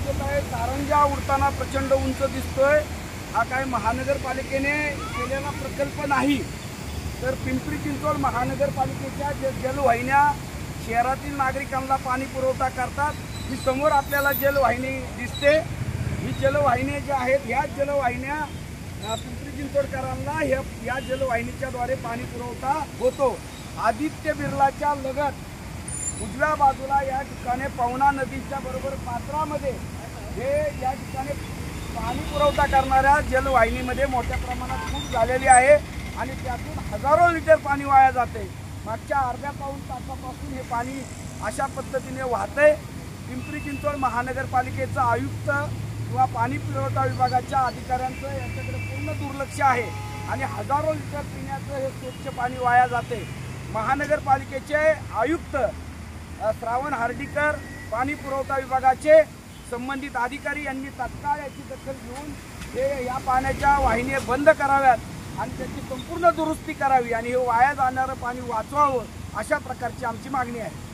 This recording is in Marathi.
दिसत आहे कारंजा उडताना प्रचंड उंच दिसतोय। हा काय महानगरपालिकेने केलेला प्रकल्प नाही, तर पिंपरी चिंचवड महानगरपालिकेच्या जलवाहिन्या शहरातील नागरिकांना पाणी पुरवठा करतात। ही समोर आपल्याला जलवाहिनी दिसते। ही जलवाहिनी ज्या आहेत ह्या जलवाहिन्या पिंपरी चिंचवडकरांना या जलवाहिनीच्या द्वारे पाणी पुरवठा होतो। आदित्य बिर्लाच्या लगत उजव्या बाजूला या ठिकाणी पवना नदीच्या बरोबर पात्रामध्ये हे या ठिकाणी पाणी पुरवठा करणाऱ्या जलवाहिनीमध्ये मोठ्या प्रमाणात फूट झालेली आहे आणि त्यातून हजारो लिटर पाणी वाया जाते। मागच्या अर्ध्या पाऊण तासापासून हे पाणी अशा पद्धतीने वाहते। पिंपरी चिंचवड महानगरपालिकेचा आयुक्त किंवा पाणी पुरवठा विभागाच्या अधिकाऱ्यांचं याच्याकडे पूर्ण दुर्लक्ष आहे आणि हजारो लिटर पिण्याचं हे स्वच्छ पाणी वाया जाते। महानगरपालिकेचे आयुक्त श्रावण हार्डीकर, पाणी पुरवठा विभागाचे संबंधित अधिकारी यांनी तात्काळ याची दखल घेऊन हे या पाण्याच्या वाहिन्या बंद कराव्यात आणि त्याची संपूर्ण दुरुस्ती करावी आणि हे वाया जाणारं पाणी वाचवावं, अशा प्रकारची आमची मागणी आहे।